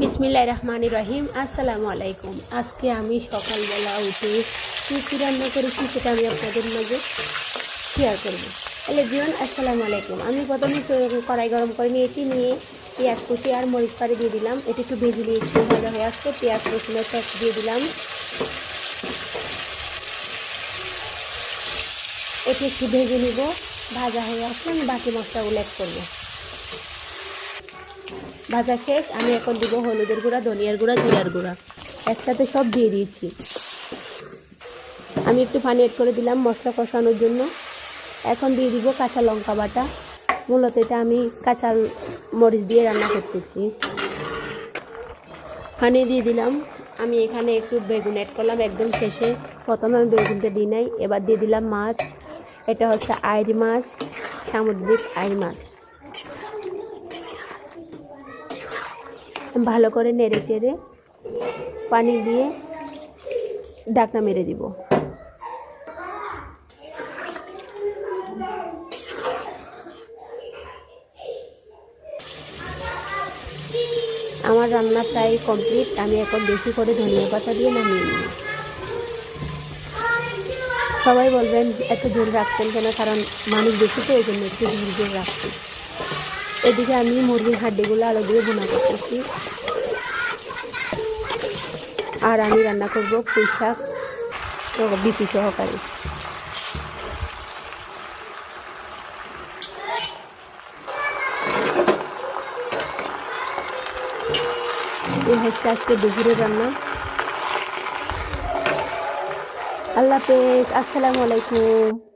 বিসমিল্লাহির রহমানির রহিম। আসসালামু আলাইকুম। আজকে আমি সকালবেলা উঠে কী রান্না করেছি সেটা আমি আপনাদের মাঝে শেয়ার করব। হ্যালো এভরিওয়ান, আসসালামু আলাইকুম। আমি প্রথমে কড়াই গরম করে নিয়েছি, নিয়ে পেঁয়াজ কুচি আর মরিচ পাড়ি দিয়ে দিলাম। এটা একটু ভেজে নিয়েছি, ভাজা হয়ে আসছে। পেঁয়াজ রসুনের পেস্ট দিয়ে দিলাম, এটি একটু ভেজে নিব। ভাজা হয়ে আসলে আমি বাকি মশলাগুলো অ্যাড করবো। ভাজা শেষ। আমি এখন দিব হলুদের গুঁড়া, ধনিয়ার গুঁড়া, জিরার গুঁড়া, একসাথে সব দিয়ে দিয়েছি। আমি একটু পানি অ্যাড করে দিলাম মশলা কষানোর জন্য। এখন দিয়ে দিব কাঁচা লঙ্কা বাটা। মূলত এটা আমি কাঁচা মরিচ দিয়ে রান্না করতেছি। পানি দিয়ে দিলাম। আমি এখানে একটু বেগুন অ্যাড করলাম একদম শেষে, প্রথমে আমি বেগুনটা দিই নাই। এবার দিয়ে দিলাম মাছ, এটা হচ্ছে আইড় মাছ, সামুদ্রিক আইড় মাছ। ভালো করে নেড়ে চেড়ে পানি দিয়ে ঢাকনা মেরে দিব। আমার রান্না প্রায় কমপ্লিট। আমি এখন বেশি করে ধনিয়া পাতা দিয়ে নামিয়ে নিই। সবাই বলবেন এত ঝোল রাখছেন কেন, কারণ মানুষ বেশি তো এই জন্য একটু ঝোল রাখছি। এদিকে আমি মুরগির হাড্ডিগুলো আলু দিয়ে ভুনা করতেছি, আর আমি রান্না করব পুঁই শাক বিচি সহকারে। এই হচ্ছে আজকে দুপুরের রান্না। আল্লাহ হাফেজ, আসসালামু আলাইকুম।